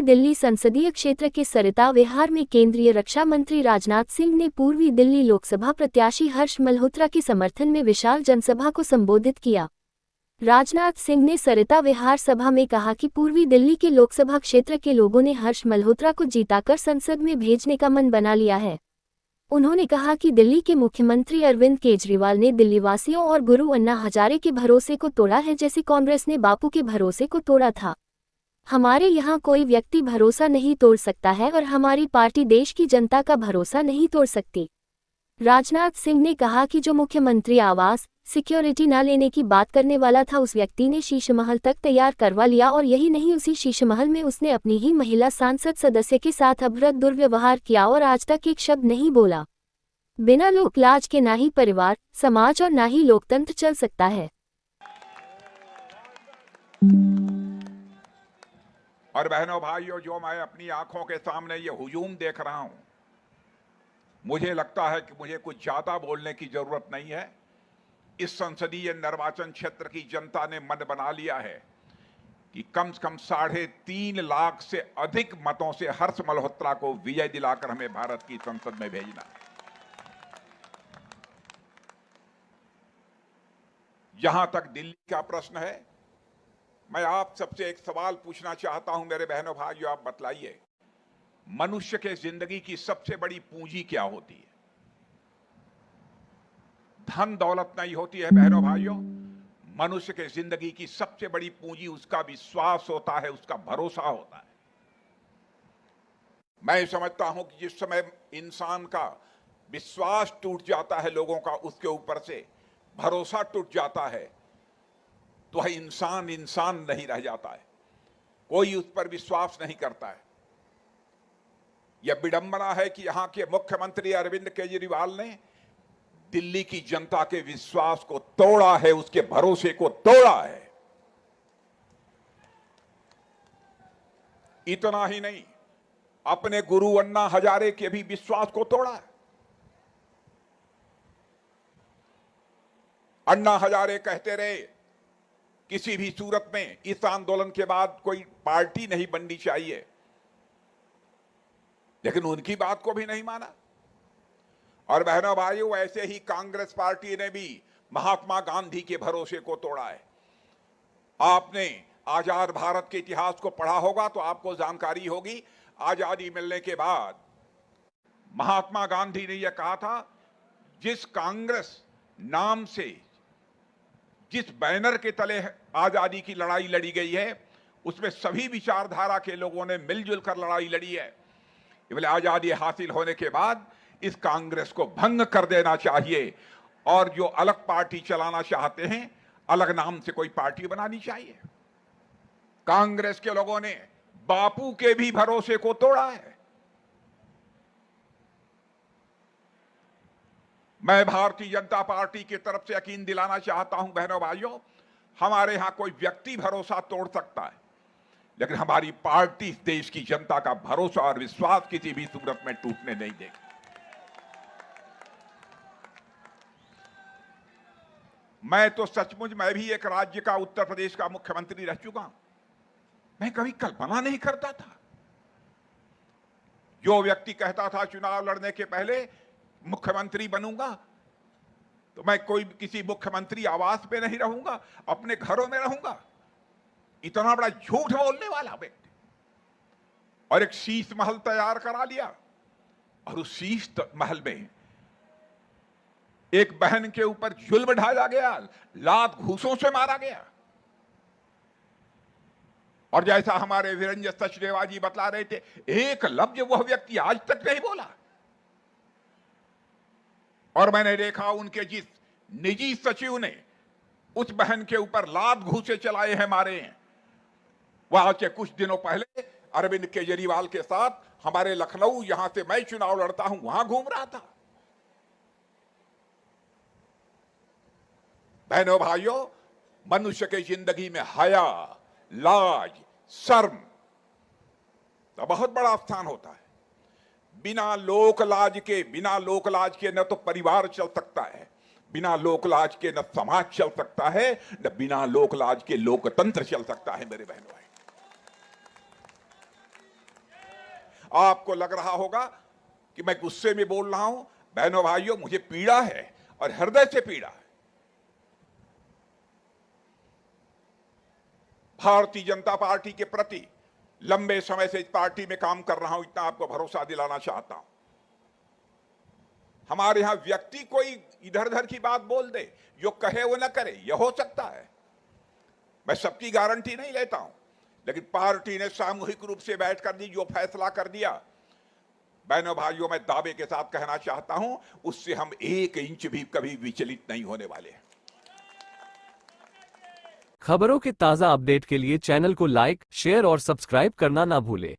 दिल्ली संसदीय क्षेत्र के सरिता विहार में केंद्रीय रक्षा मंत्री राजनाथ सिंह ने पूर्वी दिल्ली लोकसभा प्रत्याशी हर्ष मल्होत्रा के समर्थन में विशाल जनसभा को संबोधित किया। राजनाथ सिंह ने सरिता विहार सभा में कहा कि पूर्वी दिल्ली के लोकसभा क्षेत्र के लोगों ने हर्ष मल्होत्रा को जीताकर संसद में भेजने का मन बना लिया है। उन्होंने कहा कि दिल्ली के मुख्यमंत्री अरविंद केजरीवाल ने दिल्लीवासियों और गुरु अन्ना हजारे के भरोसे को तोड़ा है, जैसे कांग्रेस ने बापू के भरोसे को तोड़ा था। हमारे यहाँ कोई व्यक्ति भरोसा नहीं तोड़ सकता है और हमारी पार्टी देश की जनता का भरोसा नहीं तोड़ सकती। राजनाथ सिंह ने कहा कि जो मुख्यमंत्री आवास सिक्योरिटी न लेने की बात करने वाला था, उस व्यक्ति ने शीश महल तक तैयार करवा लिया, और यही नहीं, उसी शीश महल में उसने अपनी ही महिला सांसद सदस्य के साथ अभद्र दुर्व्यवहार किया और आज तक एक शब्द नहीं बोला। बिना लोकलाज के ना ही परिवार, समाज और ना ही लोकतंत्र चल सकता है। और बहनों भाइयों, जो मैं अपनी आंखों के सामने ये हुजूम देख रहा हूं, मुझे लगता है कि मुझे कुछ ज्यादा बोलने की जरूरत नहीं है। इस संसदीय निर्वाचन क्षेत्र की जनता ने मन बना लिया है कि कम से कम 3.5 लाख से अधिक मतों से हर्ष मल्होत्रा को विजय दिलाकर हमें भारत की संसद में भेजना है। जहां तक दिल्ली का प्रश्न है, मैं आप सबसे एक सवाल पूछना चाहता हूं मेरे बहनों भाइयों, आप बतलाइए, मनुष्य के जिंदगी की सबसे बड़ी पूंजी क्या होती है? धन दौलत नहीं होती है बहनों भाइयों। मनुष्य के जिंदगी की सबसे बड़ी पूंजी उसका विश्वास होता है, उसका भरोसा होता है। मैं समझता हूं कि जिस समय इंसान का विश्वास टूट जाता है, लोगों का उसके ऊपर से भरोसा टूट जाता है, तो वह इंसान इंसान नहीं रह जाता है, कोई उस पर विश्वास नहीं करता है। यह विडंबना है कि यहां के मुख्यमंत्री अरविंद केजरीवाल ने दिल्ली की जनता के विश्वास को तोड़ा है, उसके भरोसे को तोड़ा है। इतना ही नहीं, अपने गुरु अन्ना हजारे के भी विश्वास को तोड़ा है। अन्ना हजारे कहते रहे किसी भी सूरत में इस आंदोलन के बाद कोई पार्टी नहीं बननी चाहिए, लेकिन उनकी बात को भी नहीं माना। और बहनों भाइयों, ऐसे ही कांग्रेस पार्टी ने भी महात्मा गांधी के भरोसे को तोड़ा है। आपने आजाद भारत के इतिहास को पढ़ा होगा तो आपको जानकारी होगी, आजादी मिलने के बाद महात्मा गांधी ने यह कहा था, जिस कांग्रेस नाम से, जिस बैनर के तले आजादी की लड़ाई लड़ी गई है, उसमें सभी विचारधारा के लोगों ने मिलजुल कर लड़ाई लड़ी है। बोले आजादी हासिल होने के बाद इस कांग्रेस को भंग कर देना चाहिए, और जो अलग पार्टी चलाना चाहते हैं, अलग नाम से कोई पार्टी बनानी चाहिए। कांग्रेस के लोगों ने बापू के भी भरोसे को तोड़ा है। मैं भारतीय जनता पार्टी की तरफ से यकीन दिलाना चाहता हूं बहनों भाइयों, हमारे यहां कोई व्यक्ति भरोसा तोड़ सकता है, लेकिन हमारी पार्टी इस देश की जनता का भरोसा और विश्वास किसी भी सूरत में टूटने नहीं देगी। मैं तो सचमुच, मैं भी एक राज्य का, उत्तर प्रदेश का मुख्यमंत्री रह चुका हूं। मैं कभी कल्पना नहीं करता था। जो व्यक्ति कहता था चुनाव लड़ने के पहले मुख्यमंत्री बनूंगा, तो मैं कोई किसी मुख्यमंत्री आवास पे नहीं रहूंगा, अपने घरों में रहूंगा, इतना बड़ा झूठ बोलने वाला व्यक्ति, और एक शीश महल तैयार करा लिया, और उस शीश महल में एक बहन के ऊपर जुल्म ढाया गया, लात घूसों से मारा गया। और जैसा हमारे वीरेंद्र सचदेवा जी बतला रहे थे, एक लफ्ज वह व्यक्ति आज तक नहीं बोला। और मैंने देखा उनके जिस निजी सचिव ने उस बहन के ऊपर लात घूसे चलाए हैं, मारे हैं, वह आज से कुछ दिनों पहले अरविंद केजरीवाल के साथ हमारे लखनऊ, यहां से मैं चुनाव लड़ता हूं, वहां घूम रहा था। बहनों भाइयों, मनुष्य के जिंदगी में हया, लाज, शर्म का बहुत बड़ा स्थान होता है। बिना लोक लाज के न तो परिवार चल सकता है, बिना लोक लाज के न समाज चल सकता है, न बिना लोक लाज के लोकतंत्र चल सकता है। मेरे बहनों भाई, आपको लग रहा होगा कि मैं गुस्से में बोल रहा हूं। बहनों भाइयों, मुझे पीड़ा है और हृदय से पीड़ा है। भारतीय जनता पार्टी के प्रति लंबे समय से इस पार्टी में काम कर रहा हूं, इतना आपको भरोसा दिलाना चाहता हूं। हमारे यहां व्यक्ति कोई इधर उधर की बात बोल दे, जो कहे वो ना करे, यह हो सकता है। मैं सबकी गारंटी नहीं लेता हूं, लेकिन पार्टी ने सामूहिक रूप से बैठकर जो फैसला कर दिया, बहनों भाइयों, मैं दावे के साथ कहना चाहता हूं, उससे हम 1 इंच भी कभी विचलित नहीं होने वाले। खबरों के ताज़ा अपडेट के लिए चैनल को लाइक, शेयर और सब्सक्राइब करना ना भूलें।